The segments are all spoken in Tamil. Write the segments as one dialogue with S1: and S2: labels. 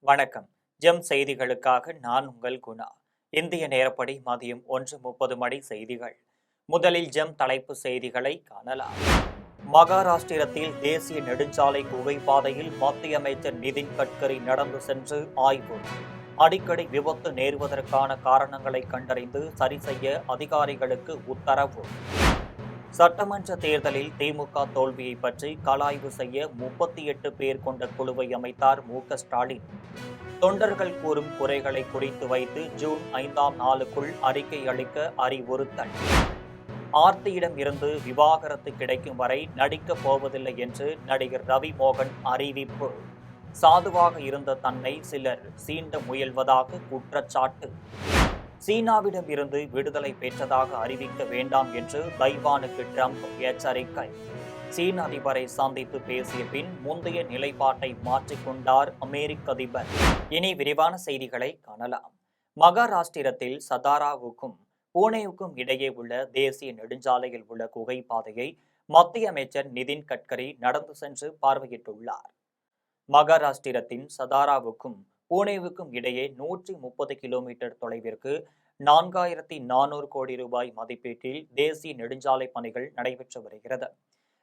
S1: வணக்கம். ஜெம் செய்திகளுக்காக நான் உங்கள் குணா. இந்திய நேரப்படி மதியம் 1:30 மணி செய்திகள். முதலில் ஜெம் தலைப்பு செய்திகளை காணலாம். மகாராஷ்டிரத்தில் தேசிய நெடுஞ்சாலை குகைப்பாதையில் மத்திய அமைச்சர் நிதின் கட்கரி நடந்து சென்று ஆய்வு. அடிக்கடி விபத்து நேருவதற்கான காரணங்களை கண்டறிந்து சரி செய்ய அதிகாரிகளுக்கு உத்தரவு. சட்டமன்ற தேர்தலில் திமுக தோல்வியை பற்றி கலாய்வு செய்ய 38 பேர் கொண்ட குழுவை அமைத்தார் மு.க.ஸ்டாலின். தொண்டர்கள் கூறும் குறைகளை குறித்து வைத்து ஜூன் 5ஆம் நாளுக்குள் அறிக்கை அளிக்க அறிவுறுத்தல். ஆர்த்தியிடம் இருந்து விவாகரத்து கிடைக்கும் வரை நடிக்கப் போவதில்லை என்று நடிகர் ரவி மோகன் அறிவிப்பு. சாதுவாக இருந்த தன்னை சிலர் சீண்ட முயல்வதாக குற்றச்சாட்டு. சீனாவிடம் இருந்து விடுதலை பெற்றதாக அறிவிக்க வேண்டாம் என்று தைவானுக்கு ட்ரம்ப் எச்சரிக்கை. சீன அதிபரை சந்தித்து பேசிய பின் முந்தைய நிலைப்பாட்டை மாற்றிக்கொண்டார் அமெரிக்க அதிபர். இனி விரிவான செய்திகளை காணலாம். மகாராஷ்டிரத்தில் சதாராவுக்கும் பூனேவுக்கும் இடையே உள்ள தேசிய நெடுஞ்சாலையில் உள்ள குகை பாதையை மத்திய அமைச்சர் நிதின் கட்கரி நடந்து சென்று பார்வையிட்டுள்ளார். மகாராஷ்டிரத்தின் சதாராவுக்கும் பூனேவுக்கும் இடையே 130 கிலோமீட்டர் தொலைவிற்கு 4400 கோடி ரூபாய் மதிப்பீட்டில் தேசிய நெடுஞ்சாலை பணிகள் நடைபெற்று வருகிறது.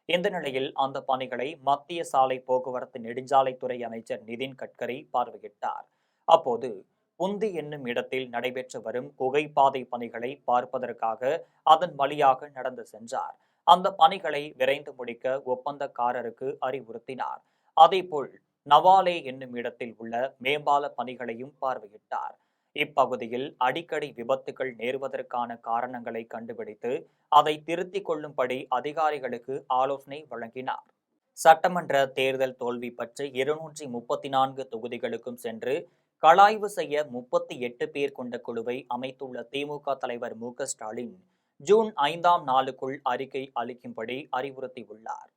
S1: இந்த நிலையில் அந்த பணிகளை மத்திய சாலை போக்குவரத்து நெடுஞ்சாலைத்துறை அமைச்சர் நிதின் கட்கரி பார்வையிட்டார். அப்போது புந்தி என்னும் இடத்தில் நடைபெற்று வரும் குகைப்பாதை பணிகளை பார்ப்பதற்காக அதன் வழியாக நடந்து சென்றார். அந்த பணிகளை விரைந்து முடிக்க ஒப்பந்தக்காரருக்கு அறிவுறுத்தினார். அதேபோல் நவாலே என்னும் இடத்தில் உள்ள மேம்பால பணிகளையும் பார்வையிட்டார். இப்பகுதியில் அடிக்கடி விபத்துகள் நேருவதற்கான காரணங்களை கண்டுபிடித்து அதை திருத்திக் கொள்ளும்படி அதிகாரிகளுக்கு ஆலோசனை வழங்கினார். சட்டமன்ற தேர்தல் தோல்வி பற்றி 234 தொகுதிகளுக்கும் சென்று கலாய்வு செய்ய 38 பேர் கொண்ட குழுவை அமைத்துள்ள திமுக தலைவர் மு.க.ஸ்டாலின் ஜூன் 5ஆம் நாளுக்குள் அறிக்கை அளிக்கும்படி அறிவுறுத்தியுள்ளார்.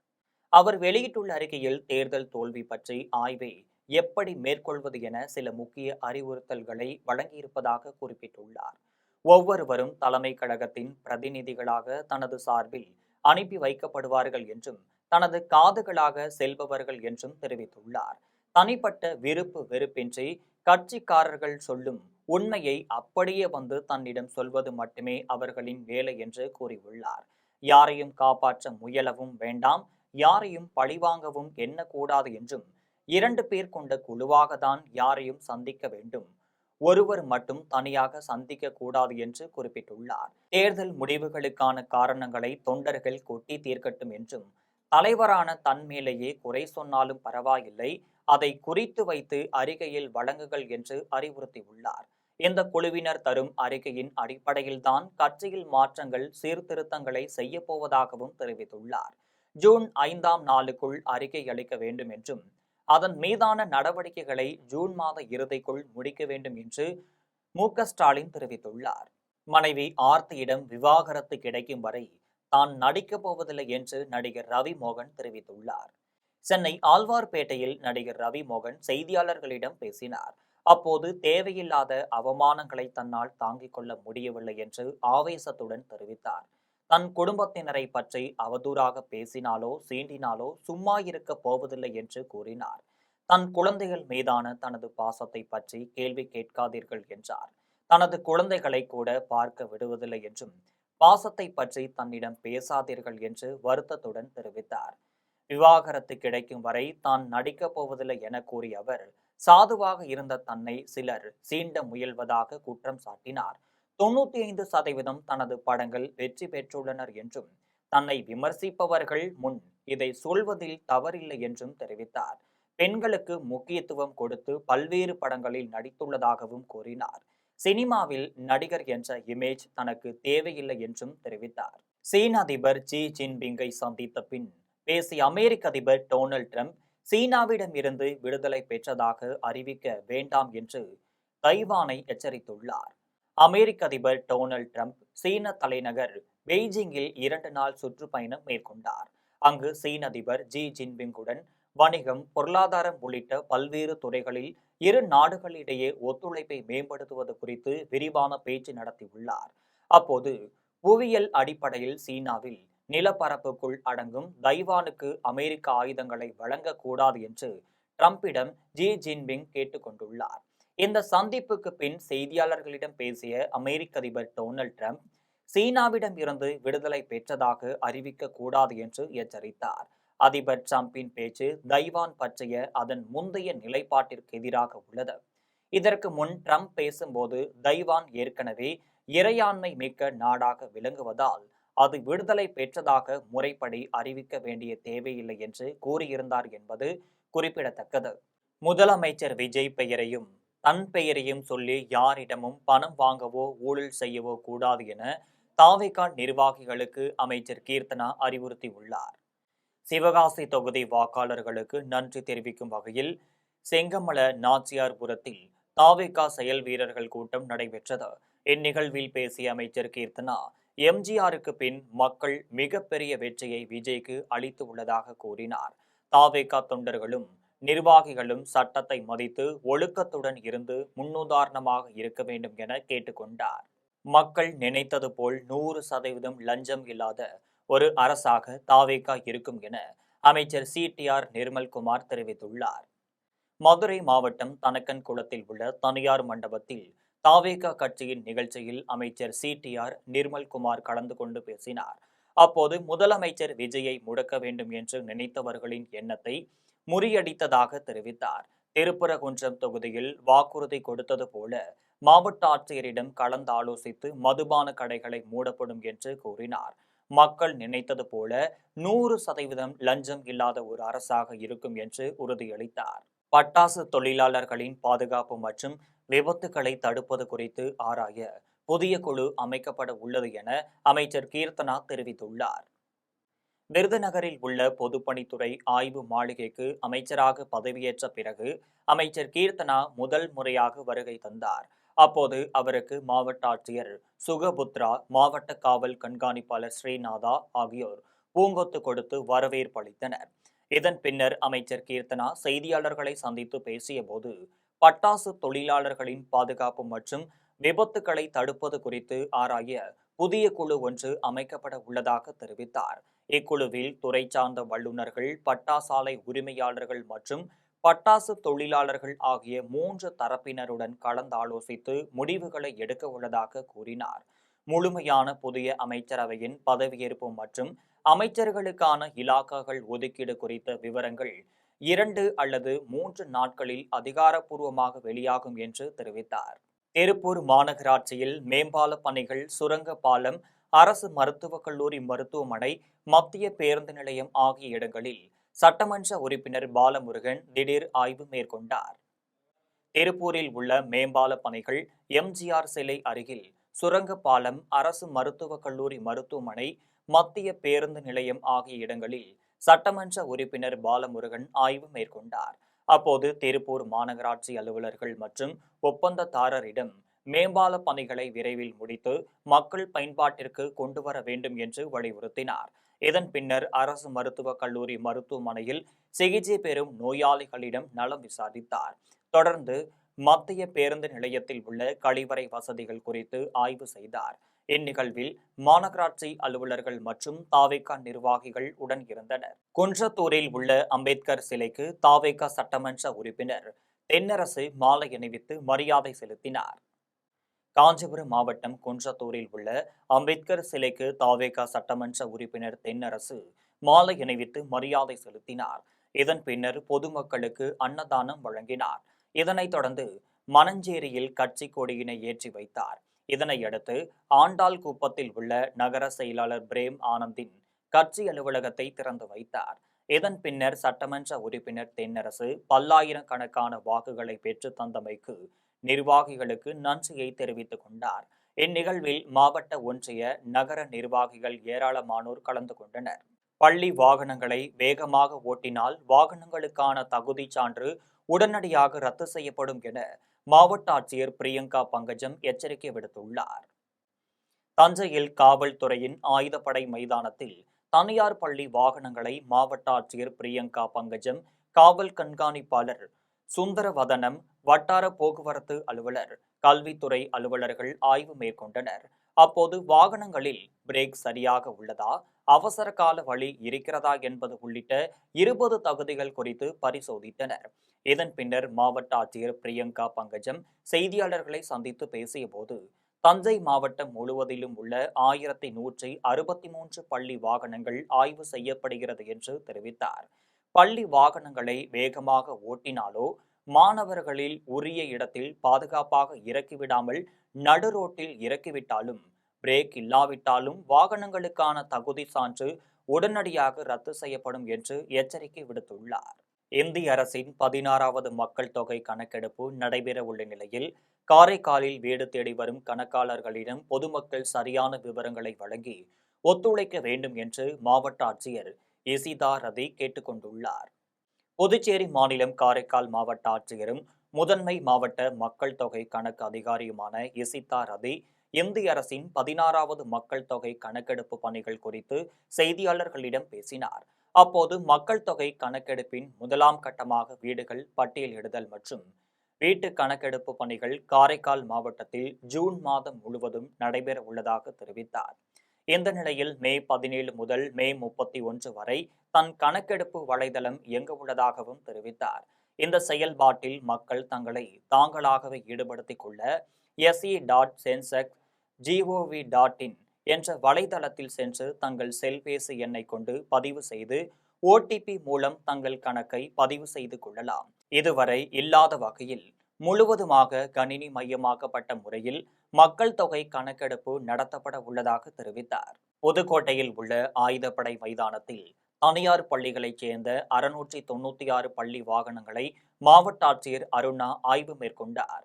S1: அவர் வெளியிட்டுள்ள அறிக்கையில் தேர்தல் தோல்வி பற்றி ஆய்வை எப்படி மேற்கொள்வது என சில முக்கிய அறிவுறுத்தல்களை வழங்கியிருப்பதாக குறிப்பிட்டுள்ளார். ஒவ்வொருவரும் தலைமை கழகத்தின் பிரதிநிதிகளாக தனது சார்பில் அனுப்பி வைக்கப்படுவார்கள் என்றும் தனது காதுகளாக செல்பவர்கள் என்றும் தெரிவித்துள்ளார். தனிப்பட்ட விருப்பு வெறுப்பின்றி கட்சிக்காரர்கள் சொல்லும் உண்மையை அப்படியே வந்து தன்னிடம் சொல்வது மட்டுமே அவர்களின் வேலை என்று கூறியுள்ளார். யாரையும் காப்பாற்ற முயலவும் வேண்டாம், யாரையும் பழிவாங்கவும் எண்ணக்கூடாது என்றும் 2 பேர் கொண்ட குழுவாக தான் யாரையும் சந்திக்க வேண்டும், ஒருவர் மட்டும் தனியாக சந்திக்க கூடாது என்று குறிப்பிட்டுள்ளார். தேர்தல் முடிவுகளுக்கான காரணங்களை தொண்டர்கள் கொட்டி தீர்க்கட்டும் என்றும் தலைவரான தன் மேலேயே குறை சொன்னாலும் பரவாயில்லை, அதை குறித்து வைத்து அறிக்கையில் வழங்குகள் என்று அறிவுறுத்தியுள்ளார். இந்த குழுவினர் தரும் அறிக்கையின் அடிப்படையில்தான் கட்சியில் மாற்றங்கள் சீர்திருத்தங்களை செய்ய போவதாகவும் தெரிவித்துள்ளார். ஜூன் 5ஆம் நாளுக்குள் அறிக்கை அளிக்க வேண்டும் என்றும் அதன் மீதான நடவடிக்கைகளை ஜூன் மாத இறுதிக்குள் முடிக்க வேண்டும் என்று மு.க.ஸ்டாலின் தெரிவித்துள்ளார். மனைவி ஆர்த்தியிடம் விவாகரத்து கிடைக்கும் வரை தான் நடிக்கப் போவதில்லை என்று நடிகர் ரவி மோகன் தெரிவித்துள்ளார். சென்னை ஆழ்வார்பேட்டையில் நடிகர் ரவி மோகன் செய்தியாளர்களிடம் பேசினார். அப்போது தேவையில்லாத அவமானங்களை தன்னால் தாங்கிக் கொள்ள முடியவில்லை என்று ஆவேசத்துடன் தெரிவித்தார். தன் குடும்பத்தினரை பற்றி அவதூறாக பேசினாலோ சீண்டினாலோ சும்மா இருக்க போவதில்லை என்று கூறினார். தன் குழந்தைகள் மீதான தனது பாசத்தை பற்றி கேள்வி கேட்காதீர்கள் என்றார். தனது குழந்தைகளை கூட பார்க்க விடுவதில்லை என்றும் பாசத்தை பற்றி தன்னிடம் பேசாதீர்கள் என்று வருத்தத்துடன் தெரிவித்தார். விவாகரத்து கிடைக்கும் வரை தான் நடிக்கப் போவதில்லை என கூறிய அவர் சாதுவாக இருந்த தன்னை சிலர் சீண்ட முயல்வதாக குற்றம் சாட்டினார். 95% தனது படங்கள் வெற்றி பெற்றுள்ளனர் என்றும் தன்னை விமர்சிப்பவர்கள் முன் இதை சொல்வதில் தவறில்லை என்றும் தெரிவித்தார். பெண்களுக்கு முக்கியத்துவம் கொடுத்து பல்வேறு படங்களில் நடித்துள்ளதாகவும் கூறினார். சினிமாவில் நடிகர் என்ற இமேஜ் தனக்கு தேவையில்லை என்றும் தெரிவித்தார். சீன அதிபர் ஜி ஜின்பிங்கை சந்தித்த பின் பேசிய அமெரிக்க அதிபர் டொனால்ட் ட்ரம்ப் சீனாவிடம் இருந்து விடுதலை பெற்றதாக அறிவிக்க வேண்டாம் என்று தைவானை எச்சரித்துள்ளார். அமெரிக்க அதிபர் டொனால்ட் ட்ரம்ப் சீன தலைநகர் பெய்ஜிங்கில் 2 நாள் சுற்றுப்பயணம் மேற்கொண்டார். அங்கு சீன அதிபர் ஜி ஜின்பிங்குடன் வணிகம், பொருளாதாரம் உள்ளிட்ட பல்வேறு துறைகளில் இரு நாடுகளிடையே ஒத்துழைப்பை மேம்படுத்துவது குறித்து விரிவான பேச்சு நடத்தியுள்ளார். அப்போது புவியியல் அடிப்படையில் சீனாவில் நிலப்பரப்புக்குள் அடங்கும் தைவானுக்கு அமெரிக்க ஆயுதங்களை வழங்கக்கூடாது என்று ட்ரம்பிடம் ஜி ஜின்பிங் கேட்டுக்கொண்டுள்ளார். இந்த சந்திப்புக்கு பின் செய்தியாளர்களிடம் பேசிய அமெரிக்க அதிபர் டொனால்ட் ட்ரம்ப் சீனாவிடம் இருந்து விடுதலை பெற்றதாக அறிவிக்க கூடாது என்று எச்சரித்தார். அதிபர் டிரம்பின் பேச்சு தைவான் பற்றிய அதன் முந்தைய நிலைப்பாட்டிற்கு எதிராக உள்ளது. இதற்கு முன் ட்ரம்ப் பேசும்போது தைவான் ஏற்கனவே இறையாண்மை மிக்க நாடாக விளங்குவதால் அது விடுதலை பெற்றதாக முறைப்படி அறிவிக்க வேண்டிய தேவையில்லை என்று கூறியிருந்தார் என்பது குறிப்பிடத்தக்கது. முதலமைச்சர் விஜய் பெயரையும் தன் பெயரையும் சொல்லி யாரிடமும் பணம் வாங்கவோ ஊழல் செய்யவோ கூடாது என தாவேகா நிர்வாகிகளுக்கு அமைச்சர் கீர்த்தனா அறிவுறுத்தியுள்ளார். சிவகாசி தொகுதி வாக்காளர்களுக்கு நன்றி தெரிவிக்கும் வகையில் செங்கமல நாச்சியார்புரத்தில் தாவேகா செயல் வீரர்கள் கூட்டம் நடைபெற்றது. இந்நிகழ்வில் பேசிய அமைச்சர் கீர்த்தனா, எம்ஜிஆருக்கு பின் மக்கள் மிகப்பெரிய வெற்றியை விஜய்க்கு அளித்து உள்ளதாக கூறினார். தாவேகா தொண்டர்களும் நிர்வாகிகளும் சட்டத்தை மதித்து ஒழுக்கத்துடன் இருந்து முன்னுதாரணமாக இருக்க வேண்டும் என கேட்டுக்கொண்டார். மக்கள் நினைத்தது போல் 100% லஞ்சம் இல்லாத ஒரு அரசாக தாவேகா இருக்கும் என அமைச்சர் சிடிஆர் நிர்மல்குமார் தெரிவித்துள்ளார். மதுரை மாவட்டம் தனக்கன்குளத்தில் உள்ள தனியார் மண்டபத்தில் தாவேகா கட்சியின் நிகழ்ச்சியில் அமைச்சர் சிடிஆர் நிர்மல்குமார் கலந்து கொண்டு பேசினார். அப்போது முதலமைச்சர் விஜயை முடக்க வேண்டும் என்று நினைத்தவர்களின் எண்ணத்தை முறியடித்ததாக தெரிவித்தார். திருப்பரங்குன்றம் தொகுதியில் வாக்குறுதி கொடுத்தது போல மாவட்ட ஆட்சியரிடம் கலந்தாலோசித்து மதுபான கடைகளை மூடப்படும் என்று கூறினார். மக்கள் நினைத்தது போல 100% லஞ்சம் இல்லாத ஒரு அரசாக இருக்கும் என்று உறுதியளித்தார். பட்டாசு தொழிலாளர்களின் பாதுகாப்பு மற்றும் விபத்துகளை தடுப்பது குறித்து ஆராய புதிய குழு அமைக்கப்பட உள்ளது என அமைச்சர் கீர்த்தனா தெரிவித்துள்ளார். விருதுநகரில் உள்ள பொதுப்பணித்துறை ஆய்வு மாளிகைக்கு அமைச்சராக பதவியேற்ற பிறகு அமைச்சர் கீர்த்தனா முதல் முறையாக வருகை தந்தார். அப்போது அவருக்கு மாவட்ட ஆட்சியர் சுகபுத்ரா, மாவட்ட காவல் கண்காணிப்பாளர் ஸ்ரீநாதா ஆகியோர் பூங்கொத்து கொடுத்து வரவேற்பு அளித்தனர். இதன் பின்னர் அமைச்சர் கீர்த்தனா செய்தியாளர்களை சந்தித்து பேசிய போது பட்டாசு தொழிலாளர்களின் பாதுகாப்பு மற்றும் விபத்துக்களை தடுப்பது குறித்து ஆராய புதிய குழு ஒன்று அமைக்கப்பட உள்ளதாக தெரிவித்தார். இக்குழுவில் துறை சார்ந்த வல்லுநர்கள், பட்டாசாலை உரிமையாளர்கள் மற்றும் பட்டாசு தொழிலாளர்கள் ஆகிய 3 தரப்பினருடன் கலந்தாலோசித்து முடிவுகளை எடுக்க உள்ளதாக கூறினார். முழுமையான புதிய அமைச்சரவையின் பதவியேற்பு மற்றும் அமைச்சர்களுக்கான இலாக்காக்கள் ஒதுக்கீடு குறித்த விவரங்கள் 2 அல்லது 3 நாட்களில் அதிகாரப்பூர்வமாக வெளியாகும் என்று தெரிவித்தார். திருப்பூர் மாநகராட்சியில் மேம்பால பணிகள், சுரங்க பாலம், அரசு மருத்துவக் கல்லூரி, மருத்துவமனை, மத்திய பேருந்து நிலையம் ஆகிய இடங்களில் சட்டமன்ற உறுப்பினர் பாலமுருகன் திடீர் ஆய்வு மேற்கொண்டார். திருப்பூரில் உள்ள மேம்பால பணிகள், எம்ஜிஆர் சிலை அருகில் சுரங்க பாலம், அரசு மருத்துவக் கல்லூரி, மருத்துவமனை, மத்திய பேருந்து நிலையம் ஆகிய இடங்களில் சட்டமன்ற உறுப்பினர் பாலமுருகன் ஆய்வு மேற்கொண்டார். அப்போது திருப்பூர் மாநகராட்சி அலுவலர்கள் மற்றும் ஒப்பந்ததாரரிடம் மேம்பால பணிகளை விரைவில் முடித்து மக்கள் பயன்பாட்டிற்கு கொண்டு வர வேண்டும் என்று வலியுறுத்தினார். இதன் பின்னர் அரசு மருத்துவக் கல்லூரி மருத்துவமனையில் சிகிச்சை பெறும் நோயாளிகளிடம் நலம் விசாரித்தார். தொடர்ந்து மத்திய பேருந்து நிலையத்தில் உள்ள கழிவறை வசதிகள் குறித்து ஆய்வு செய்தார். இந்நிகழ்வில் மாநகராட்சி அலுவலர்கள் மற்றும் தாவேகா நிர்வாகிகள் உடன் இருந்தனர். குன்றத்தூரில் உள்ள அம்பேத்கர் சிலைக்கு தாவேகா சட்டமன்ற உறுப்பினர் தென்னரசு மாலை அணிவித்து மரியாதை செலுத்தினார். காஞ்சிபுரம் மாவட்டம் குன்றத்தூரில் உள்ள அம்பேத்கர் சிலைக்கு தாவேகா சட்டமன்ற உறுப்பினர் தென்னரசு மாலை அணிவித்து மரியாதை செலுத்தினார். இதன் பின்னர் பொதுமக்களுக்கு அன்னதானம் வழங்கினார். இதனைத் தொடர்ந்து மணஞ்சேரியில் கட்சி கொடியினை ஏற்றி வைத்தார். இதனையடுத்து ஆண்டாள் குப்பத்தில் உள்ள நகர செயலாளர் பிரேம் ஆனந்தின் கட்சி அலுவலகத்தை திறந்து வைத்தார். இதன் பின்னர் சட்டமன்ற உறுப்பினர் தென்னரசு பல்லாயிரக்கணக்கான வாக்குகளை பெற்று தந்தமைக்கு நிர்வாகிகளுக்கு நன்றியை தெரிவித்துக் கொண்டார். இந்நிகழ்வில் மாவட்ட ஒன்றிய நகர நிர்வாகிகள் ஏராளமானோர் கலந்து கொண்டனர். பள்ளி வாகனங்களை வேகமாக ஓட்டினால் வாகனங்களுக்கான தகுதி சான்று உடனடியாக ரத்து செய்யப்படும் என மாவட்ட ஆட்சியர் பிரியங்கா பங்கஜம் எச்சரிக்கை விடுத்துள்ளார். தஞ்சையில் காவல்துறையின் ஆயுதப்படை மைதானத்தில் தனியார் பள்ளி வாகனங்களை மாவட்ட ஆட்சியர் பிரியங்கா பங்கஜம், காவல் கண்காணிப்பாளர் சுந்தரவதனம், வட்டார போக்குவரத்து அலுவலர், கல்வித்துறை அலுவலர்கள் ஆய்வு மேற்கொண்டனர். அப்போது வாகனங்களில் பிரேக் சரியாக உள்ளதா, அவசர கால வழி இருக்கிறதா என்பது உள்ளிட்ட 20 தகுதிகள் குறித்து பரிசோதித்தனர். இதன் பின்னர் மாவட்ட ஆட்சியர் பிரியங்கா பங்கஜம் செய்தியாளர்களை சந்தித்து பேசியபோது, தஞ்சை மாவட்டம் முழுவதிலும் உள்ள 1163 பள்ளி வாகனங்கள் ஆய்வு செய்யப்படுகிறது என்று தெரிவித்தார். பள்ளி வாகனங்களை வேகமாக ஓட்டினாலோ, மாணவர்களில் உரிய இடத்தில் பாதுகாப்பாக இறக்கிவிடாமல் நடு ரோட்டில் இறக்கிவிட்டாலும், பிரேக் இல்லாவிட்டாலும் வாகனங்களுக்கான தகுதி சான்று உடனடியாக ரத்து செய்யப்படும் என்று எச்சரிக்கை விடுத்துள்ளார். இந்திய அரசின் 16வது மக்கள் தொகை கணக்கெடுப்பு நடைபெறவுள்ள நிலையில், காரைக்காலில் வீடு தேடி வரும் கணக்காளர்களிடம் பொதுமக்கள் சரியான விவரங்களை வழங்கி ஒத்துழைக்க வேண்டும் என்று மாவட்ட ஆட்சியர் இசிதா ரதி கேட்டுக் கொண்டுள்ளார். புதுச்சேரி மாநிலம் காரைக்கால் மாவட்ட ஆட்சியரும் முதன்மை மாவட்ட மக்கள் தொகை கணக்கு அதிகாரியுமான இசிதா ரதி இந்திய அரசின் 16வது மக்கள் தொகை கணக்கெடுப்பு பணிகள் குறித்து செய்தியாளர்களிடம் பேசினார். அப்போது மக்கள் தொகை கணக்கெடுப்பின் முதலாம் கட்டமாக வீடுகள் பட்டியலிடுதல் மற்றும் வீட்டு கணக்கெடுப்பு பணிகள் காரைக்கால் மாவட்டத்தில் ஜூன் மாதம் முழுவதும் நடைபெற உள்ளதாக தெரிவித்தார். இந்த நிலையில் மே 17 முதல் மே 31 வரை தன் கணக்கெடுப்பு வலைதளம் இயங்க உள்ளதாகவும் தெரிவித்தார். இந்த செயல்பாட்டில் மக்கள் தங்களை தாங்களாகவே ஈடுபடுத்திக் கொள்ள se.census.gov.in என்ற வலைதளத்தில் சென்று தங்கள் செல்பேசி எண்ணை கொண்டு பதிவு செய்து OTP மூலம் தங்கள் கணக்கை பதிவு செய்து கொள்ளலாம். இதுவரை இல்லாத வகையில் முழுவதுமாக கணினி மையமாக்கப்பட்ட முறையில் மக்கள் தொகை கணக்கெடுப்பு நடத்தப்பட உள்ளதாக தெரிவித்தார். புதுக்கோட்டையில் உள்ள ஆயுதப்படை மைதானத்தில் தனியார் பள்ளிகளைச் சேர்ந்த 696 பள்ளி வாகனங்களை மாவட்ட ஆட்சியர் அருணா ஆய்வு மேற்கொண்டார்.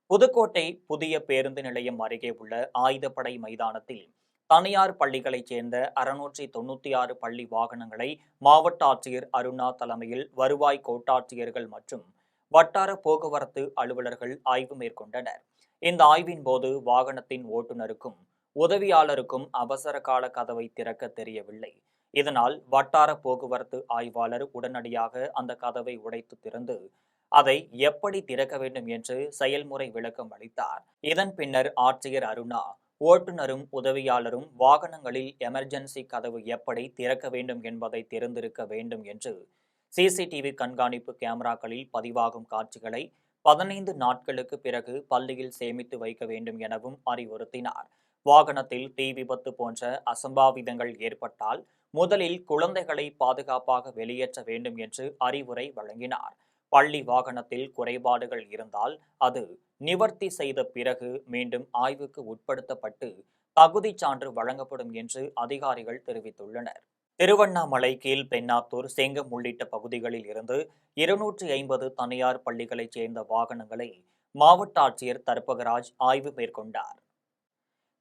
S1: புதுக்கோட்டை புதிய பேருந்து நிலையம் அருகே உள்ள ஆயுதப்படை மைதானத்தில் தனியார் பள்ளிகளைச் சேர்ந்த 696 பள்ளி வாகனங்களை மாவட்ட ஆட்சியர் அருணா தலைமையில் வருவாய் கோட்டாட்சியர்கள் மற்றும் வட்டார போக்குவரத்து அலுவலர்கள் ஆய்வு மேற்கொண்டனர். இந்த ஆய்வின் போது வாகனத்தின் ஓட்டுநருக்கும் உதவியாளருக்கும் அவசர கால கதவை திறக்க தெரியவில்லை. இதனால் வட்டார போக்குவரத்து ஆய்வாளர் உடனடியாக அந்த கதவை உடைத்து திறந்து அதை எப்படி திறக்க வேண்டும் என்று செயல்முறை விளக்கம் அளித்தார். இதன் பின்னர் ஆட்சியர் அருணா ஓட்டுநரும் உதவியாளரும் வாகனங்களில் எமர்ஜென்சி கதவு எப்படி திறக்க வேண்டும் என்பதை தெரிந்திருக்க வேண்டும் என்று CCTV கண்காணிப்பு கேமராக்களில் பதிவாகும் காட்சிகளை 15 நாட்களுக்கு பிறகு பள்ளியில் சேமித்து வைக்க வேண்டும் எனவும் அறிவுறுத்தினார். வாகனத்தில் தீ விபத்து போன்ற அசம்பாவிதங்கள் ஏற்பட்டால் முதலில் குழந்தைகளை பாதுகாப்பாக வெளியேற்ற வேண்டும் என்று அறிவுரை வழங்கினார். பள்ளி வாகனத்தில் குறைபாடுகள் இருந்தால் அது நிவர்த்தி செய்த பிறகு மீண்டும் ஆய்வுக்கு உட்படுத்தப்பட்டு தகுதி சான்று வழங்கப்படும் என்று அதிகாரிகள் தெரிவித்துள்ளனர். திருவண்ணாமலை கீழ்பெண்ணாத்தூர் செங்கம் உள்ளிட்ட பகுதிகளில் இருந்து 250 தனியார் பள்ளிகளைச் சேர்ந்த வாகனங்களை மாவட்ட ஆட்சியர் தர்பகராஜ் ஆய்வு மேற்கொண்டார்.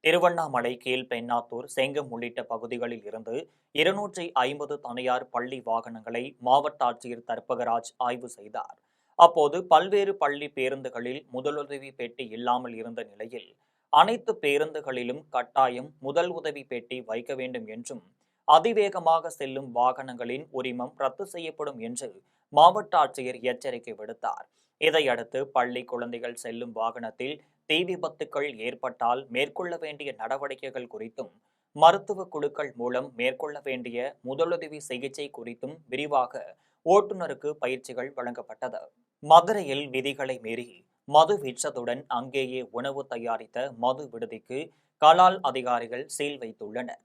S1: திருவண்ணாமலை கீழ்பெண்ணாத்தூர் செங்கம் உள்ளிட்ட பகுதிகளில் இருந்து 250 தனியார் பள்ளி வாகனங்களை மாவட்ட ஆட்சியர் தர்பகராஜ் ஆய்வு செய்தார். அப்போது பல்வேறு பள்ளி பேருந்துகளில் முதலுதவி பெட்டி இல்லாமல் இருந்த நிலையில் அனைத்து பேருந்துகளிலும் கட்டாயம் முதல் உதவி பெட்டி வைக்க வேண்டும் என்றும், அதிவேகமாக செல்லும் வாகனங்களின் உரிமம் ரத்து செய்யப்படும் என்று மாவட்ட ஆட்சியர் எச்சரிக்கை விடுத்தார். இதையடுத்து பள்ளி குழந்தைகள் செல்லும் வாகனத்தில் தீ விபத்துக்கள் ஏற்பட்டால் மேற்கொள்ள வேண்டிய நடவடிக்கைகள் குறித்தும், மருத்துவ குழுக்கள் மூலம் மேற்கொள்ள வேண்டிய முதலுதவி சிகிச்சை குறித்தும் விரிவாக ஓட்டுநருக்கு பயிற்சிகள் வழங்கப்பட்டது. மதுரையில் விதிகளை மீறி மது விற்றதுடன் அங்கேயே உணவு தயாரித்த மது விடுதிக்கு கலால் அதிகாரிகள் சீல் வைத்துள்ளனர்.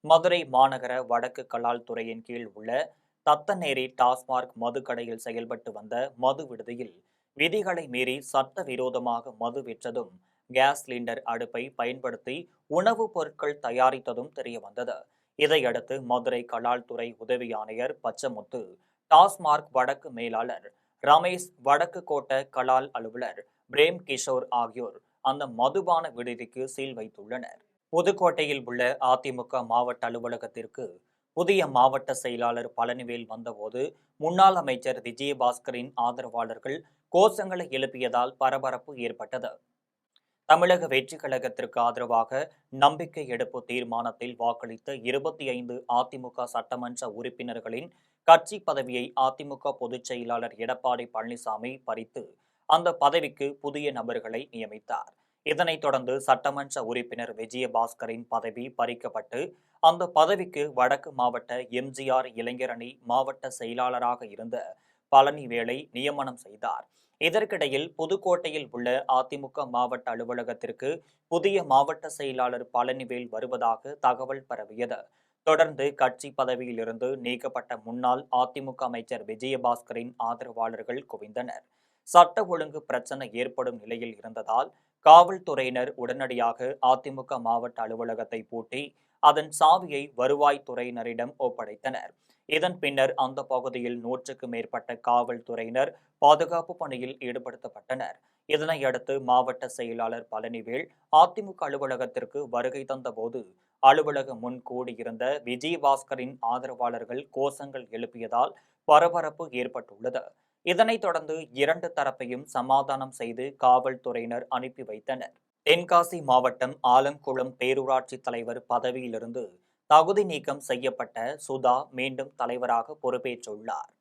S1: மதுரை மாநகர வடக்கு கலால் துறையின் கீழ் உள்ள தத்தநேரி டாஸ்மார்க் மதுக்கடையில் செயல்பட்டு வந்த மது விடுதியில் விதிகளை மீறி சட்டவிரோதமாக மது விற்றதும், கேஸ் சிலிண்டர் அடுப்பை பயன்படுத்தி உணவுப் பொருட்கள் தயாரித்ததும் தெரியவந்தது. இதையடுத்து மதுரை கலால் துறை உதவி ஆணையர் பச்சமுத்து, டாஸ்மார்க் வடக்கு மேலாளர் ரமேஷ், வடக்கு கோட்ட கலால் அலுவலர் பிரேம் கிஷோர் ஆகியோர் அந்த மதுபான விடுதிக்கு சீல் வைத்துள்ளனர். புதுக்கோட்டையில் உள்ள அதிமுக மாவட்ட அலுவலகத்திற்கு புதிய மாவட்ட செயலாளர் பழனிவேல் வந்தபோது முன்னாள் அமைச்சர் விஜயபாஸ்கரின் ஆதரவாளர்கள் கோஷங்களை எழுப்பியதால் பரபரப்பு ஏற்பட்டது. தமிழக வெற்றிக் கழகத்திற்கு ஆதரவாக நம்பிக்கை எடுப்பு தீர்மானத்தில் வாக்களித்த 25 அதிமுக சட்டமன்ற உறுப்பினர்களின் கட்சி பதவியை அதிமுக பொதுச் செயலாளர் எடப்பாடி பழனிசாமி பறித்து அந்த பதவிக்கு புதிய நபர்களை நியமித்தார். இதனைத் தொடர்ந்து சட்டமன்ற உறுப்பினர் விஜயபாஸ்கரின் பதவி பறிக்கப்பட்டு அந்த பதவிக்கு வடக்கு மாவட்ட எம்ஜிஆர் இளைஞரணி மாவட்ட செயலாளராக இருந்த பழனிவேலை நியமனம் செய்தார். இதற்கிடையில் புதுக்கோட்டையில் உள்ள அதிமுக மாவட்ட அலுவலகத்திற்கு புதிய மாவட்ட செயலாளர் பழனிவேல் வருவதாக தகவல் பரவியது. தொடர்ந்து கட்சி பதவியிலிருந்து நீக்கப்பட்ட முன்னாள் அதிமுக அமைச்சர் விஜயபாஸ்கரின் ஆதரவாளர்கள் குவிந்தனர். சட்ட ஒழுங்கு பிரச்சனை ஏற்படும் நிலையில் இருந்ததால் காவல்துறையினர் உடனடியாக அதிமுக மாவட்ட அலுவலகத்தை பூட்டி அதன் சாவியை வருவாய்த்துறையினரிடம் ஒப்படைத்தனர். இதன் பின்னர் அந்த பகுதியில் 100க்கு மேற்பட்ட காவல்துறையினர் பாதுகாப்பு பணியில் ஈடுபடுத்தப்பட்டனர். இதனையடுத்து மாவட்ட செயலாளர் பழனிவேல் அதிமுக அலுவலகத்திற்கு வருகை தந்தபோது அலுவலகம் முன் கூடியிருந்த விஜயபாஸ்கரின் ஆதரவாளர்கள் கோஷங்கள் எழுப்பியதால் பரபரப்பு ஏற்பட்டுள்ளது. இதனைத் தொடர்ந்து 2 தரப்பையும் சமாதானம் செய்து காவல்துறையினர் அனுப்பி வைத்தனர். தென்காசி மாவட்டம் ஆலங்குளம் பேரூராட்சி தலைவர் பதவியிலிருந்து தகுதி நீக்கம் செய்யப்பட்ட சுதா மீண்டும் தலைவராக பொறுப்பேற்றுள்ளார்.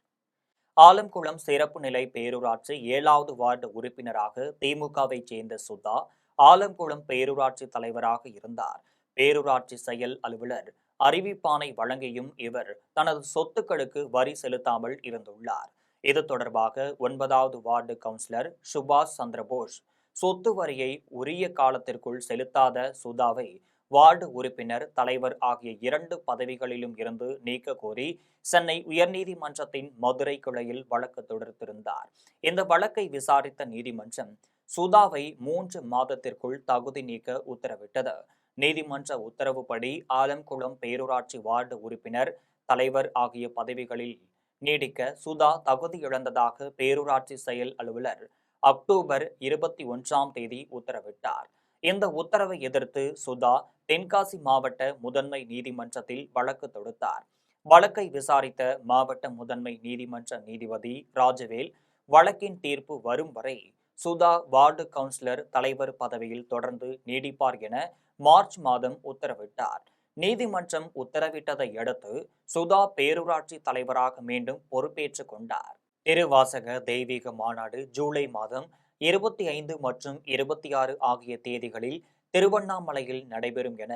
S1: ஆலங்குளம் சிறப்பு நிலை பேரூராட்சி 7வது வார்டு உறுப்பினராக திமுகவை சேர்ந்த சுதா ஆலங்குளம் பேரூராட்சி தலைவராக இருந்தார். பேரூராட்சி செயல் அலுவலர் அறிவிப்பானை வழங்கியும் இவர் தனது சொத்துக்களுக்கு வரி செலுத்தாமல் இருந்துள்ளார். இது தொடர்பாக 9வது வார்டு கவுன்சிலர் சுபாஷ் சந்திரபோஸ் சொத்து வரியை உரிய காலத்திற்குள் செலுத்தாத சுதாவை வார்டு உறுப்பினர் தலைவர் ஆகிய 2 பதவிகளிலும் இருந்து நீக்க கோரி சென்னை உயர்நீதிமன்றத்தின் மதுரை கிளையில் வழக்கு தொடுத்திருந்தார். இந்த வழக்கை விசாரித்த நீதிமன்றம் சுதாவை 3 மாதத்திற்குள் தகுதி நீக்க உத்தரவிட்டது. நீதிமன்ற உத்தரவுப்படி ஆலங்குளம் பேரூராட்சி வார்டு உறுப்பினர் தலைவர் ஆகிய பதவிகளில் நீடிக்க சுதா தகுதி இழந்ததாக பேரூராட்சி செயல் அலுவலர் அக்டோபர் 21ஆம் தேதி உத்தரவிட்டார். இந்த உத்தரவை எதிர்த்து சுதா தென்காசி மாவட்ட முதன்மை நீதிமன்றத்தில் வழக்கு தொடுத்தார். வழக்கை விசாரித்த மாவட்ட முதன்மை நீதிமன்ற நீதிபதி ராஜவேல் வழக்கின் தீர்ப்பு வரும் வரை சுதா வார்டு கவுன்சிலர் தலைவர் பதவியில் தொடர்ந்து நீடிப்பார் என மார்ச் மாதம் உத்தரவிட்டார். நீதிமன்றம் உத்தரவிட்டதை அடுத்து சுதா பேரூராட்சி தலைவராக மீண்டும் பொறுப்பேற்றுக் கொண்டார். திருவாசக தெய்வீக மாநாடு ஜூலை மாதம் 25 மற்றும் 26 ஆகிய தேதிகளில் திருவண்ணாமலையில் நடைபெறும் என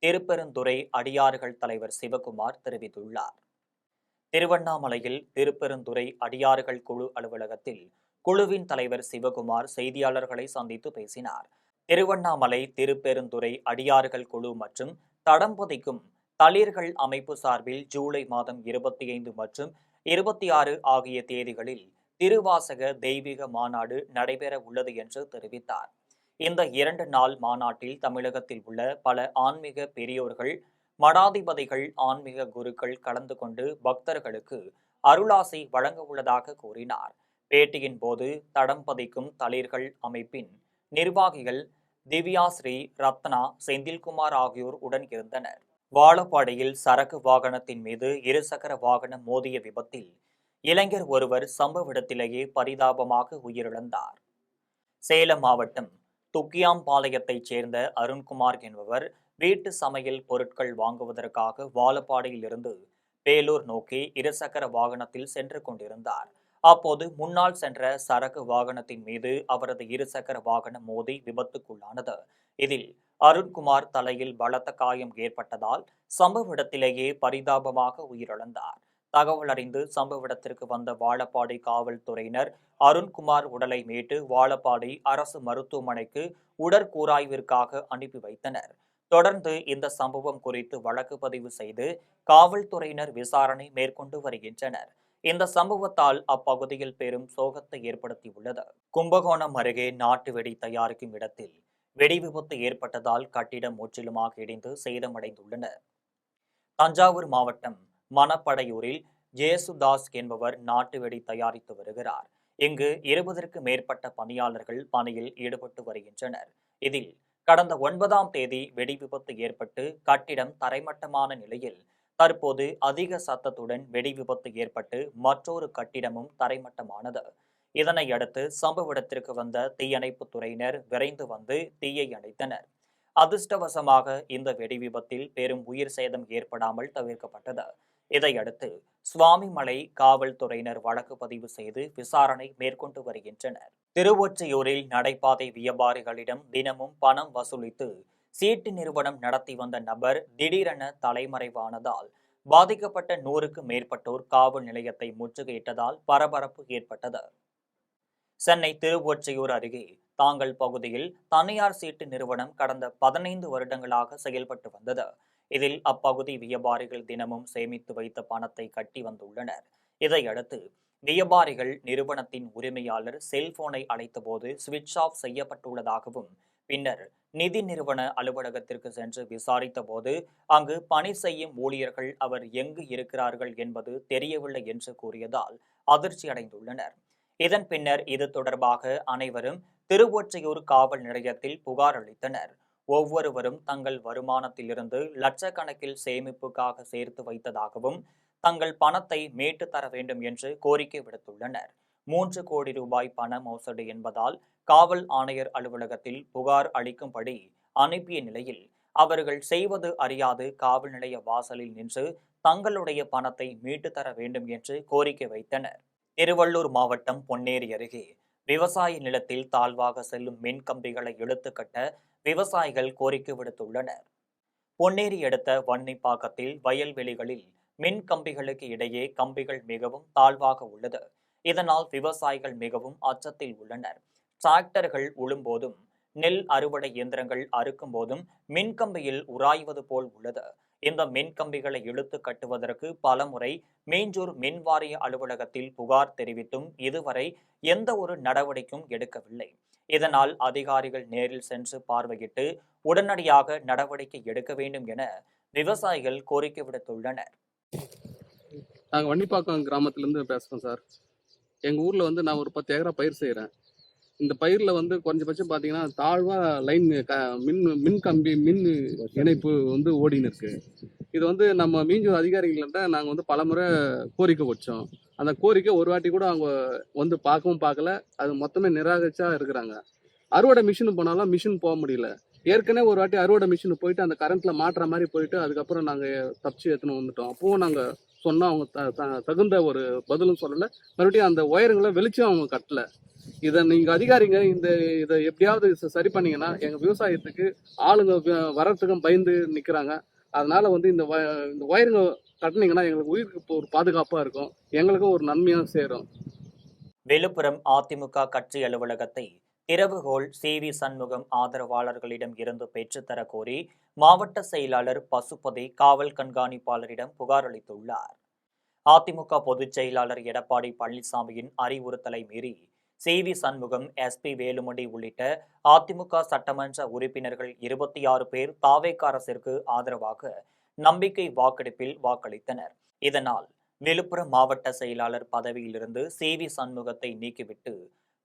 S1: திருப்பெருந்துறை அடியார்கள் தலைவர் சிவகுமார் தெரிவித்துள்ளார். திருவண்ணாமலையில் திருப்பெருந்துறை அடியார்கள் குழு அலுவலகத்தில் குழுவின் தலைவர் சிவகுமார் செய்தியாளர்களை சந்தித்து பேசினார். திருவண்ணாமலை திருப்பெருந்துறை அடியார்கள் குழு மற்றும் தடம்பதிக்கும் தளிர்கள் அமைப்பு சார்பில் ஜூலை மாதம் 25 மற்றும் 26 ஆகிய தேதிகளில் திருவாசக தெய்வீக மாநாடு நடைபெற உள்ளது என்று தெரிவித்தார். இந்த 2 நாள் மாநாட்டில் தமிழகத்தில் உள்ள பல ஆன்மீக பெரியோர்கள், மடாதிபதிகள், ஆன்மீக குருக்கள் கலந்து கொண்டு பக்தர்களுக்கு அருளாசி வழங்க உள்ளதாக கூறினார். பேட்டியின் போது தடம்பதிக்கும் தளிர்கள் அமைப்பின் நிர்வாகிகள் திவ்யாஸ்ரீ, ரத்னா, செந்தில்குமார் ஆகியோர் உடன் இருந்தனர். வாழப்பாடியில் சரக்கு வாகனத்தின் மீது இருசக்கர வாகனம் மோதிய விபத்தில் இளைஞர் ஒருவர் சம்பவ இடத்திலேயே பரிதாபமாக உயிரிழந்தார். சேலம் மாவட்டம் துக்கியாம்பாளையத்தைச் சேர்ந்த அருண்குமார் என்பவர் வீட்டு சமையல் பொருட்கள் வாங்குவதற்காக வாழப்பாடியில் இருந்து வேலூர் நோக்கி இருசக்கர வாகனத்தில் சென்று கொண்டிருந்தார். அப்போது முன்னால் சென்ற சரக்கு வாகனத்தின் மீது அவரது இருசக்கர வாகனம் மோதி விபத்துக்குள்ளானது. இதில் அருண்குமார் தலையில் பலத்த காயம் ஏற்பட்டதால் சம்பவ இடத்திலேயே பரிதாபமாக உயிரிழந்தார். தகவல் அறிந்து சம்பவ இடத்திற்கு வந்த வாழப்பாடி காவல்துறையினர் அருண்குமார் உடலை மீட்டு வாழப்பாடி அரசு மருத்துவமனைக்கு உடற்கூராய்விற்காக அனுப்பி வைத்தனர். தொடர்ந்து இந்த சம்பவம் குறித்து வழக்கு பதிவு செய்து காவல்துறையினர் விசாரணை மேற்கொண்டு வருகின்றனர். இந்த சம்பவத்தால் அப்பகுதியில் பெரும் சோகத்தை ஏற்படுத்தியுள்ளது. கும்பகோணம் அருகே நாட்டு வெடி தயாரிக்கும் இடத்தில் வெடி விபத்து ஏற்பட்டதால் கட்டிடம் முற்றிலுமாக இடிந்து சேதமடைந்துள்ளன. தஞ்சாவூர் மாவட்டம் மணப்படையூரில் ஜேசுதாஸ் என்பவர் நாட்டு வெடி தயாரித்து வருகிறார். இங்கு 20ற்கு மேற்பட்ட பணியாளர்கள் பணியில் ஈடுபட்டு வருகின்றனர். இதில் கடந்த 9ஆம் தேதி வெடி விபத்து ஏற்பட்டு கட்டிடம் தரைமட்டமான நிலையில் தற்போது அதிக சத்தத்துடன் வெடி விபத்து ஏற்பட்டு மற்றொரு கட்டிடமும் தரைமட்டமானது. இதனையடுத்து சம்பவ இடத்திற்கு வந்த தீயணைப்புத் துறையினர் விரைந்து வந்து தீயை அணைத்தனர். அதிர்ஷ்டவசமாக இந்த வெடி விபத்தில் பெரும் உயிர் சேதம் ஏற்படாமல் தவிர்க்கப்பட்டது. இதையடுத்து சுவாமிமலை காவல்துறையினர் வழக்கு பதிவு செய்து விசாரணை மேற்கொண்டு வருகின்றனர். திருவொற்றியூரில் நடைபாதை வியாபாரிகளிடம் தினமும் பணம் வசூலித்து சீட்டு நிறுவனம் நடத்தி வந்த நபர் திடீரென தலைமறைவானதால் பாதிக்கப்பட்ட 100க்கும் மேற்பட்டோர் காவல் நிலையத்தை முற்றுகையிட்டதால் பரபரப்பு ஏற்பட்டது. சென்னை திருவொற்றியூர் அருகே தாங்கல் பகுதியில் தனியார் சீட்டு நிறுவனம் கடந்த 15 வருடங்களாக செயல்பட்டு வந்தது. இதில் அப்பகுதி வியாபாரிகள் தினமும் சேமித்து வைத்த பணத்தை கட்டி வந்துள்ளனர். இதையடுத்து வியாபாரிகள் நிறுவனத்தின் உரிமையாளர் செல்போனை அழைத்தபோது சுவிட்ச் ஆஃப் செய்யப்பட்டுள்ளதாகவும், பின்னர் நிதி நிறுவன அலுவலகத்திற்கு சென்று விசாரித்த போது அங்கு பணி செய்யும் ஊழியர்கள் அவர் எங்கு இருக்கிறார்கள் என்பது தெரியவில்லை என்று கூறியதால் அதிர்ச்சி அடைந்துள்ளனர். இதன் பின்னர் இது தொடர்பாக அனைவரும் திருவொற்றியூர் காவல் நிலையத்தில் புகார் அளித்தனர். ஒவ்வொருவரும் தங்கள் வருமானத்திலிருந்து லட்சக்கணக்கில் சேமிப்புக்காக சேர்த்து வைத்ததாகவும், தங்கள் பணத்தை மீட்டு தர வேண்டும் என்று கோரிக்கை விடுத்துள்ளனர். 3 கோடி ரூபாய் பண மோசடி என்பதால் காவல் ஆணையர் அலுவலகத்தில் புகார் அளிக்கும்படி அனுப்பிய நிலையில் அவர்கள் செய்வது அறியாது காவல் நிலைய வாசலில் நின்று தங்களுடைய பணத்தை மீட்டு தர வேண்டும் என்று கோரிக்கை வைத்தனர். திருவள்ளூர் மாவட்டம் பொன்னேரி அருகே விவசாய நிலத்தில் தாழ்வாக செல்லும் மின் கம்பிகளை இழுத்து கட்ட விவசாயிகள் கோரிக்கை விடுத்துள்ளனர். பொன்னேரி அடுத்த வன்னிப்பாக்கத்தில் வயல்வெளிகளில் மின் கம்பிகளுக்கு இடையே கம்பிகள் மிகவும் தாழ்வாக உள்ளது. இதனால் விவசாயிகள் மிகவும் அச்சத்தில் உள்ளனர். டிராக்டர்கள் உழும்போதும் நெல் அறுவடை இயந்திரங்கள் அறுக்கும் போதும் மின்கம்பியில் உராய்வது போல் உள்ளது. இந்த மின்கம்பிகளை இழுத்து கட்டுவதற்கு பலமுறை மீஞ்சூர் மின்வாரிய அலுவலகத்தில் புகார் தெரிவித்தும் இதுவரை எந்த ஒரு நடவடிக்கையும் எடுக்கவில்லை. இதனால் அதிகாரிகள் நேரில் சென்று பார்வையிட்டு உடனடியாக நடவடிக்கை எடுக்க வேண்டும் என விவசாயிகள் கோரிக்கை விடுத்துள்ளனர்.
S2: நாங்கள் வன்னிப்பாக்கம் கிராமத்திலேருந்து பேசுகிறோம் சார். எங்கள் ஊரில் நான் ஒரு 10 ஏக்கரா பயிர் செய்கிறேன். இந்த பயிரில் குறைஞ்சபட்சம் பார்த்தீங்கன்னா தாழ்வாக லைன் மின் கம்பி மின் இணைப்பு ஓடின்னு இருக்கு. இது நம்ம மீஞ்சூர் அதிகாரிகள்கிட்ட நாங்கள் பலமுறை கோரிக்கை வச்சோம். அந்த கோரிக்கை ஒரு வாட்டி கூட அவங்க பார்க்கவும் பார்க்கல. அது மொத்தமே நிராகரிச்சா இருக்கிறாங்க. அறுவடை மிஷின் போனாலும் மிஷின் போக முடியல. ஏற்கனவே ஒரு வாட்டி அறுவடை மிஷின் போயிட்டு அந்த கரண்ட்ல மாட்டுற மாதிரி போயிட்டு அதுக்கப்புறம் நாங்கள் தப்பிச்சு எடுத்துன்னு வந்துட்டோம். அப்பவும் நாங்கள் சொன்னால் அவங்க தகுந்த ஒரு பதிலும் சொல்லலை. மறுபடியும் அந்த ஒயருங்களை வெளிச்சும் அவங்க கட்டலை. இதை நீங்கள் அதிகாரிங்க இதை எப்படியாவது சரி பண்ணீங்கன்னா எங்கள் விவசாயத்துக்கு ஆளுங்க வர்றதுக்கும் பயந்து நிற்கிறாங்க. அதனால இந்த ஒயருங்க கட்டினீங்கன்னா எங்களுக்கு உயிருக்கு ஒரு பாதுகாப்பாக இருக்கும், எங்களுக்கும் ஒரு நன்மையாக சேரும்.
S1: விழுப்புரம் அதிமுக கட்சி அலுவலகத்தை திறவுகோல் சி.வி. சண்முகம் ஆதரவாளர்களிடம் இருந்து பெற்றுத்தர கோரி மாவட்ட செயலாளர் பசுபதி காவல் கண்காணிப்பாளரிடம் புகார் அளித்துள்ளார். அதிமுக பொதுச் செயலாளர் எடப்பாடி பழனிசாமியின் அறிவுறுத்தலை மீறி சி.வி. சண்முகம், எஸ்.பி. வேலுமணி உள்ளிட்ட அதிமுக சட்டமன்ற உறுப்பினர்கள் 26 பேர் தாவேகா அரசிற்கு ஆதரவாக நம்பிக்கை வாக்கெடுப்பில் வாக்களித்தனர். இதனால் விழுப்புரம் மாவட்ட செயலாளர் பதவியிலிருந்து சி.வி. சண்முகத்தை நீக்கிவிட்டு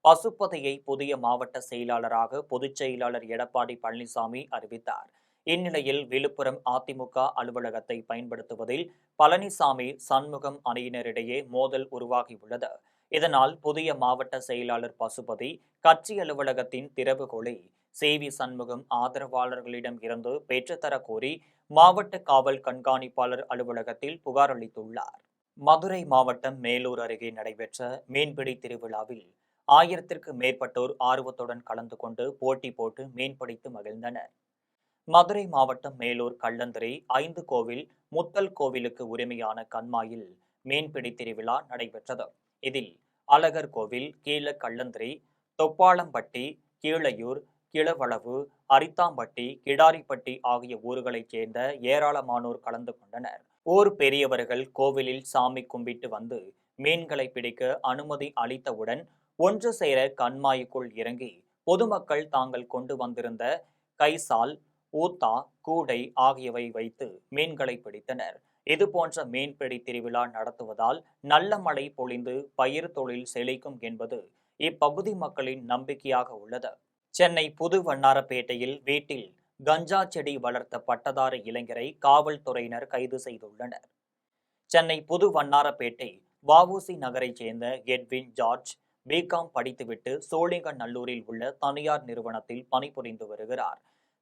S1: பசுபதியை புதிய மாவட்ட செயலாளராக பொதுச் செயலாளர் எடப்பாடி பழனிசாமி அறிவித்தார். இந்நிலையில் விழுப்புரம் அதிமுக அலுவலகத்தை பயன்படுத்துவதில் பழனிசாமி சண்முகம் அணியினரிடையே மோதல் உருவாகியுள்ளது. இதனால் புதிய மாவட்ட செயலாளர் பசுபதி கட்சி அலுவலகத்தின் திறவுகோலை சி.வி. சண்முகம் ஆதரவாளர்களிடம் இருந்து பெற்றுத்தர கோரி மாவட்ட காவல் கண்காணிப்பாளர் அலுவலகத்தில் புகார் அளித்துள்ளார். மதுரை மாவட்டம் மேலூர் அருகே நடைபெற்ற மீன்பிடி திருவிழாவில் 1000க்கும் மேற்பட்டோர் ஆர்வத்துடன் கலந்து கொண்டு போட்டி போட்டு மீன்பிடித்து மகிழ்ந்தனர். மதுரை மாவட்டம் மேலூர் கள்ளந்திரை 5 கோவில் முத்தல் கோவிலுக்கு உரிமையான கண்மாயில் மீன்பிடி திருவிழா நடைபெற்றது. இதில் அழகர் கோவில், கீழ கள்ளந்திரை, தொப்பாளம்பட்டி, கீழையூர், கிளவளவு, அரித்தாம்பட்டி, கிடாரிப்பட்டி ஆகிய ஊர்களைச் சேர்ந்த ஏராளமானோர் கலந்து கொண்டனர். ஊர் பெரியவர்கள் கோவிலில் சாமி கும்பிட்டு வந்து மீன்களை பிடிக்க அனுமதி அளித்தவுடன் ஒன்று சேர கண்மாய்க்குள் இறங்கி பொதுமக்கள் தாங்கள் கொண்டு வந்திருந்த கைசால், ஊத்தா, கூடை ஆகியவை வைத்து மீன்களை பிடித்தனர். இதுபோன்ற மீன்பிடி திருவிழா நடத்துவதால் நல்ல மழை பொழிந்து பயிர் தொழில் செழிக்கும் என்பது இப்பகுதி மக்களின் நம்பிக்கையாக உள்ளது. சென்னை புது வண்ணாரப்பேட்டையில் வீட்டில் கஞ்சா செடி வளர்த்த பட்டதாரி இளைஞரை காவல்துறையினர் கைது செய்துள்ளனர். சென்னை புது வண்ணாரப்பேட்டை வ.உ.சி. நகரைச் சேர்ந்த எட்வின் ஜார்ஜ் பிகாம் படித்துவிட்டு சோழிங்கநல்லூரில் உள்ள தனியார் நிறுவனத்தில் பணிபுரிந்து வருகிறார்.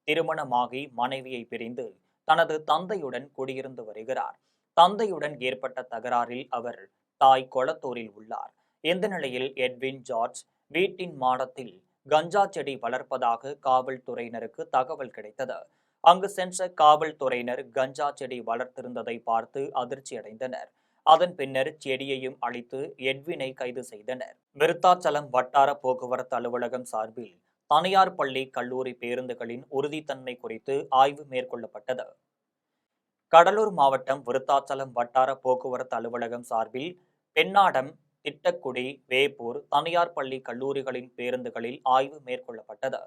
S1: திருமணமாகி மனைவியை பிரிந்து தனது தந்தையுடன் குடியிருந்து வருகிறார். தந்தையுடன் ஏற்பட்ட தகராறில் அவர் தாய் கொளத்தூரில் உள்ளார். இந்த நிலையில் எட்வின் ஜார்ஜ் வீட்டின் மாடத்தில் கஞ்சா செடி வளர்ப்பதாக காவல்துறையினருக்கு தகவல் கிடைத்தது. அங்கு சென்ற காவல்துறையினர் கஞ்சா செடி வளர்த்திருந்ததை பார்த்து அதிர்ச்சியடைந்தனர். அதன் பின்னர் செடியையும் அழித்து எட்வினை கைது செய்தனர். விருத்தாச்சலம் வட்டார போக்குவரத்து அலுவலகம் சார்பில் தனியார் பள்ளி கல்லூரி பேருந்துகளின் உறுதித்தன்மை குறித்து ஆய்வு மேற்கொள்ளப்பட்டது. கடலூர் மாவட்டம் விருத்தாச்சலம் வட்டார போக்குவரத்து அலுவலகம் சார்பில் பெண்ணாடம், திட்டக்குடி, வேப்பூர் தனியார் பள்ளி கல்லூரிகளின் பேருந்துகளில் ஆய்வு மேற்கொள்ளப்பட்டது.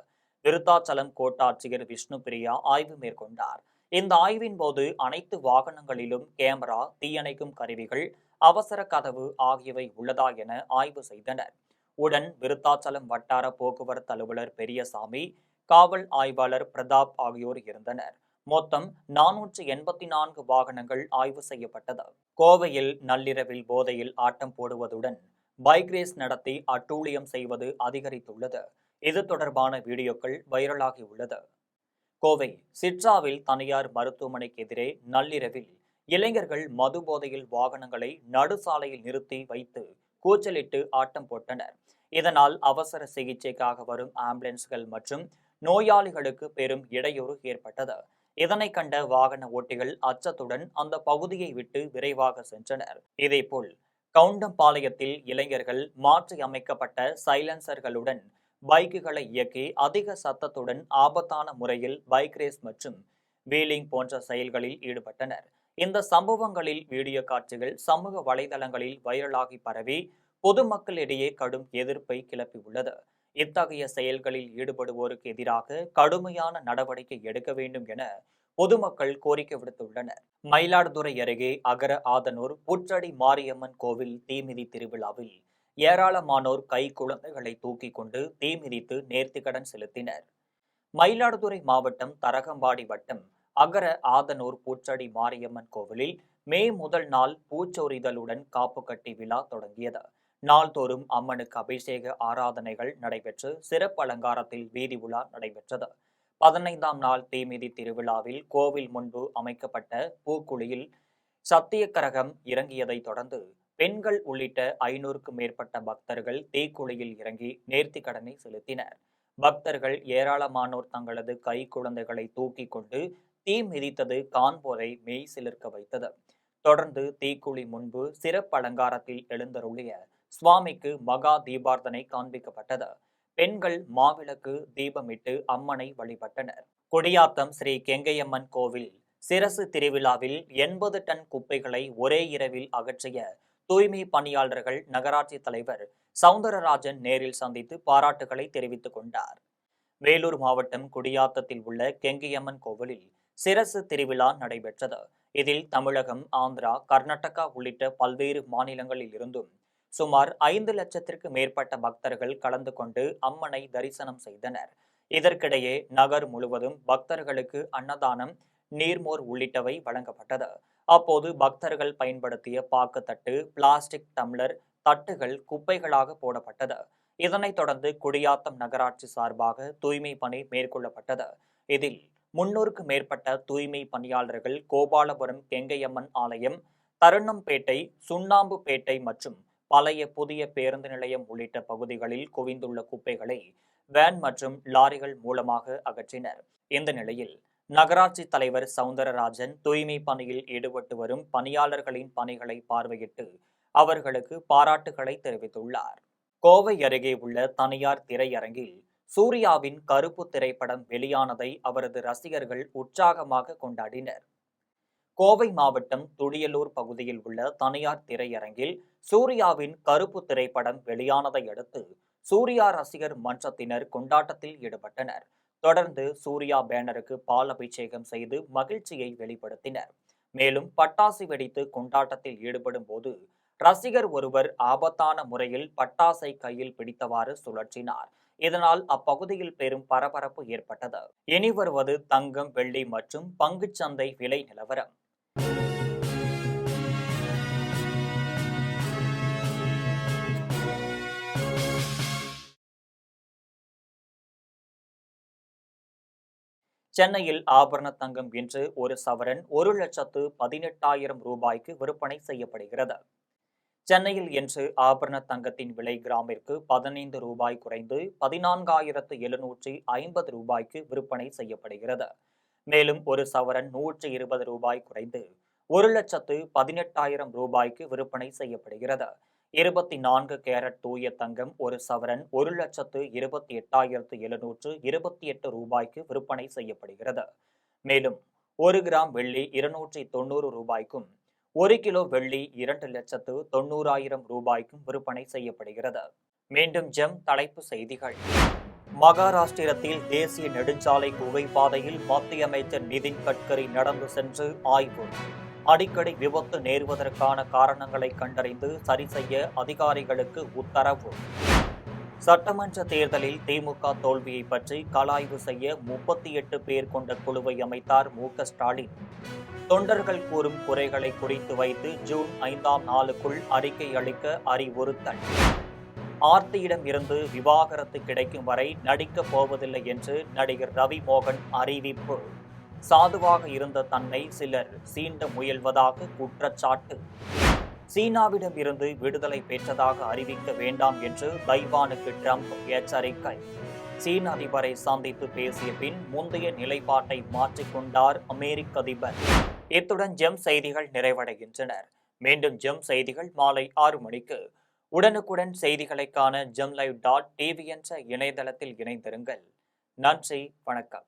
S1: விருத்தாச்சலம் கோட்டாட்சியர் விஷ்ணுபிரியா ஆய்வு மேற்கொண்டார். இந்த ஆய்வின் போது அனைத்து வாகனங்களிலும் கேமரா, தீயணைக்கும் கருவிகள், அவசர கதவு ஆகியவை உள்ளதா என ஆய்வு செய்தனர். உடன் விருத்தாச்சலம் வட்டார போக்குவரத்து அலுவலர் பெரியசாமி, காவல் ஆய்வாளர் பிரதாப் ஆகியோர் இருந்தனர். மொத்தம் 484 வாகனங்கள் ஆய்வு செய்யப்பட்டது. கோவையில் நள்ளிரவில் போதையில் ஆட்டம் போடுவதுடன் பைக் ரேஸ் நடத்தி அட்டூழியம் செய்வது அதிகரித்துள்ளது. இது தொடர்பான வீடியோக்கள் வைரலாகி உள்ளது. கோவை சிட்ராவில் தனியார் மருத்துவமனைக்கு எதிரே நள்ளிரவில் இளைஞர்கள் மது போதையில் வாகனங்களை நடுசாலையில் நிறுத்தி வைத்து கூச்சலிட்டு ஆட்டம் போட்டனர். இதனால் அவசர சிகிச்சைக்காக வரும் ஆம்புலன்ஸ்கள் மற்றும் நோயாளிகளுக்கு பெரும் இடையூறு ஏற்பட்டது. இதனை கண்ட வாகன ஓட்டிகள் அச்சத்துடன் அந்த பகுதியை விட்டு விரைவாக சென்றனர். இதேபோல் கவுண்டம்பாளையத்தில் இளைஞர்கள் மாற்றி அமைக்கப்பட்ட சைலன்சர்களுடன் பைக்குகளை இயக்கி அதிக சத்தத்துடன் ஆபத்தான முறையில் பைக் ரேஸ் மற்றும் வீலிங் போன்ற செயல்களில் ஈடுபட்டனர். இந்த சம்பவங்களில் வீடியோ காட்சிகள் சமூக வலைதளங்களில் வைரலாகி பரவி பொதுமக்களிடையே கடும் எதிர்ப்பை கிளப்பியுள்ளது. இத்தகைய செயல்களில் ஈடுபடுவோருக்கு எதிராக கடுமையான நடவடிக்கை எடுக்க வேண்டும் என பொதுமக்கள் கோரிக்கை விடுத்துள்ளனர். மயிலாடுதுறை அருகே அகர ஆதனூர் புற்றடி மாரியம்மன் கோவில் தீமிதி திருவிழாவில் ஏராளமானோர் கை குழந்தைகளை தூக்கி கொண்டு தீமிதித்து நேர்த்திக்கடன் செலுத்தினர். மயிலாடுதுறை மாவட்டம் தரகம்பாடி வட்டம் அகர ஆதனூர் பூச்சடி மாரியம்மன் கோவிலில் மே முதல் நாள் பூச்சொரிதலுடன் காப்பு கட்டி விழா தொடங்கியது. நாள்தோறும் அம்மனுக்கு அபிஷேக ஆராதனைகள் நடைபெற்று சிறப்பு அலங்காரத்தில் வீதி உலா நடைபெற்றது. 15ஆம் நாள் தீமிதி திருவிழாவில் கோவில் முன்பு அமைக்கப்பட்ட பூக்குழியில் சத்தியக்கரகம் இறங்கியதை தொடர்ந்து பெண்கள் உள்ளிட்ட 500க்கும் மேற்பட்ட பக்தர்கள் தீக்குழியில் இறங்கி நேர்த்திக்கடனை செலுத்தினர். பக்தர்கள் ஏராளமானோர் தங்களது கை குழந்தைகளை தூக்கி கொண்டு தீ மிதித்தது காண்போரை மெய் சிலிர்க்க வைத்தது. தொடர்ந்து தீக்குழி முன்பு சிறப்பு அலங்காரத்தில் எழுந்தருளிய சுவாமிக்கு மகா தீபார்த்தனை காண்பிக்கப்பட்டது. பெண்கள் மாவிளக்கு தீபமிட்டு அம்மனை வழிபட்டனர். கொடியாத்தம் ஸ்ரீ கெங்கையம்மன் கோவில் சிரசு திருவிழாவில் 80 டன் குப்பைகளை ஒரே இரவில் அகற்றிய தூய்மை பணியாளர்கள் நகராட்சி தலைவர் சவுந்தரராஜன் நேரில் சந்தித்து பாராட்டுகளை தெரிவித்துக் கொண்டார். வேலூர் மாவட்டம் குடியாத்தத்தில் உள்ள கெங்கையம்மன் கோவிலில் சிரசு திருவிழா நடைபெற்றது. இதில் தமிழகம், ஆந்திரா, கர்நாடகா உள்ளிட்ட பல்வேறு மாநிலங்களில் இருந்தும் சுமார் 5 லட்சத்திற்கு மேற்பட்ட பக்தர்கள் கலந்து கொண்டு அம்மனை தரிசனம் செய்தனர். இதற்கிடையே நகர் முழுவதும் பக்தர்களுக்கு அன்னதானம், நீர்மோர் உள்ளிட்டவை வழங்கப்பட்டது. அப்போது பக்தர்கள் பயன்படுத்திய பாக்குத்தட்டு, பிளாஸ்டிக் டம்ளர், தட்டுகள் குப்பைகளாக போடப்பட்டது. இதனைத் தொடர்ந்து குடியாத்தம் நகராட்சி சார்பாக தூய்மை பணி மேற்கொள்ளப்பட்டது. இதில் 300க்கும் மேற்பட்ட தூய்மை பணியாளர்கள் கோபாலபுரம் கெங்கையம்மன் ஆலயம், தருணம்பேட்டை, சுண்ணாம்புப்பேட்டை மற்றும் பழைய புதிய பேருந்து நிலையம் உள்ளிட்ட பகுதிகளில் குவிந்துள்ள குப்பைகளை வேன் மற்றும் லாரிகள் மூலமாக அகற்றினர். இந்த நிலையில் நகராட்சி தலைவர் சவுந்தரராஜன் தூய்மை பணியில் ஈடுபட்டு வரும் பணியாளர்களின் பணிகளை பார்வையிட்டு அவர்களுக்கு பாராட்டுகளை தெரிவித்துள்ளார். கோவை அருகே உள்ள தனியார் திரையரங்கில் சூர்யாவின் கருப்பு திரைப்படம் வெளியானதை அவரது ரசிகர்கள் உற்சாகமாக கொண்டாடினர். கோவை மாவட்டம் துடியலூர் பகுதியில் உள்ள தனியார் திரையரங்கில் சூர்யாவின் கருப்பு திரைப்படம் வெளியானதை அடுத்து சூர்யா ரசிகர் மன்றத்தினர் கொண்டாட்டத்தில் ஈடுபட்டனர். தொடர்ந்து சூர்யா பேனருக்கு பால் அபிஷேகம் செய்து மகிழ்ச்சியை வெளிப்படுத்தினர். மேலும் பட்டாசு வெடித்து கொண்டாட்டத்தில் ஈடுபடும் போது ரசிகர் ஒருவர் ஆபத்தான முறையில் பட்டாசை கையில் பிடித்தவாறு சுழற்றினார். இதனால் அப்பகுதியில் பெரும் பரபரப்பு ஏற்பட்டது. இனி வருவது தங்கம், வெள்ளி மற்றும் பங்குச்சந்தை விலை நிலவரம். சென்னையில் ஆபரண தங்கம் இன்று ஒரு சவரன் 1,18,000 ரூபாய்க்கு விற்பனை செய்யப்படுகிறது. சென்னையில் இன்று ஆபரண தங்கத்தின் விலை கிராமிற்கு 15 ரூபாய் குறைந்து 14,750 ரூபாய்க்கு விற்பனை செய்யப்படுகிறது. மேலும் ஒரு சவரன் 120 ரூபாய் குறைந்து 1,18,000 ரூபாய்க்கு விற்பனை செய்யப்படுகிறது. 24 கேரட் தூய தங்கம் ஒரு சவரன் 1,28,728 ரூபாய்க்கு விற்பனை செய்யப்படுகிறது. மேலும் 1 கிராம் வெள்ளி 290 ரூபாய்க்கும் 1 கிலோ வெள்ளி 2,90,000 ரூபாய்க்கும் விற்பனை செய்யப்படுகிறது. மீண்டும் ஜெம் தலைப்பு செய்திகள். மகாராஷ்டிரத்தில் தேசிய நெடுஞ்சாலை குகை பாதையில் மத்திய அமைச்சர் நிதின் கட்கரி நடந்து சென்று ஆய்வு. அடிக்கடி விபத்து நேருவதற்கான காரணங்களை கண்டறிந்து சரி செய்ய அதிகாரிகளுக்கு உத்தரவு. சட்டமன்ற தேர்தலில் திமுக தோல்வியை பற்றி கலாய்வு செய்ய 38 பேர் கொண்ட குழுவை அமைத்தார் மு.க. ஸ்டாலின். தொண்டர்கள் கூறும் குறைகளை குறித்து வைத்து ஜூன் 5ஆம் நாளுக்குள் அறிக்கை அளிக்க அறிவுறுத்தல். ஆர்த்தியிடம் இருந்து விவாகரத்து கிடைக்கும் வரை நடிக்கப் போவதில்லை என்று நடிகர் ரவி மோகன் அறிவிப்பு. சாதுவாக இருந்த தன்னை சிலர் சீண்ட முயல்வதாக குற்றச்சாட்டு. சீனாவிடம் இருந்து விடுதலை பெற்றதாக அறிவிக்க வேண்டாம் என்று தைவானுக்கு ட்ரம்ப் எச்சரிக்கை. சீன அதிபரை சந்தித்து பேசிய பின் முந்தைய நிலைப்பாட்டை மாற்றிக்கொண்டார் அமெரிக்க அதிபர். இத்துடன் ஜெம் செய்திகள் நிறைவடைகின்றன. மீண்டும் ஜெம் செய்திகள் மாலை 6 மணிக்கு. உடனுக்குடன் செய்திகளை காண gemlive.tv என்ற இணையதளத்தில் இணைந்திருங்கள். நன்றி, வணக்கம்.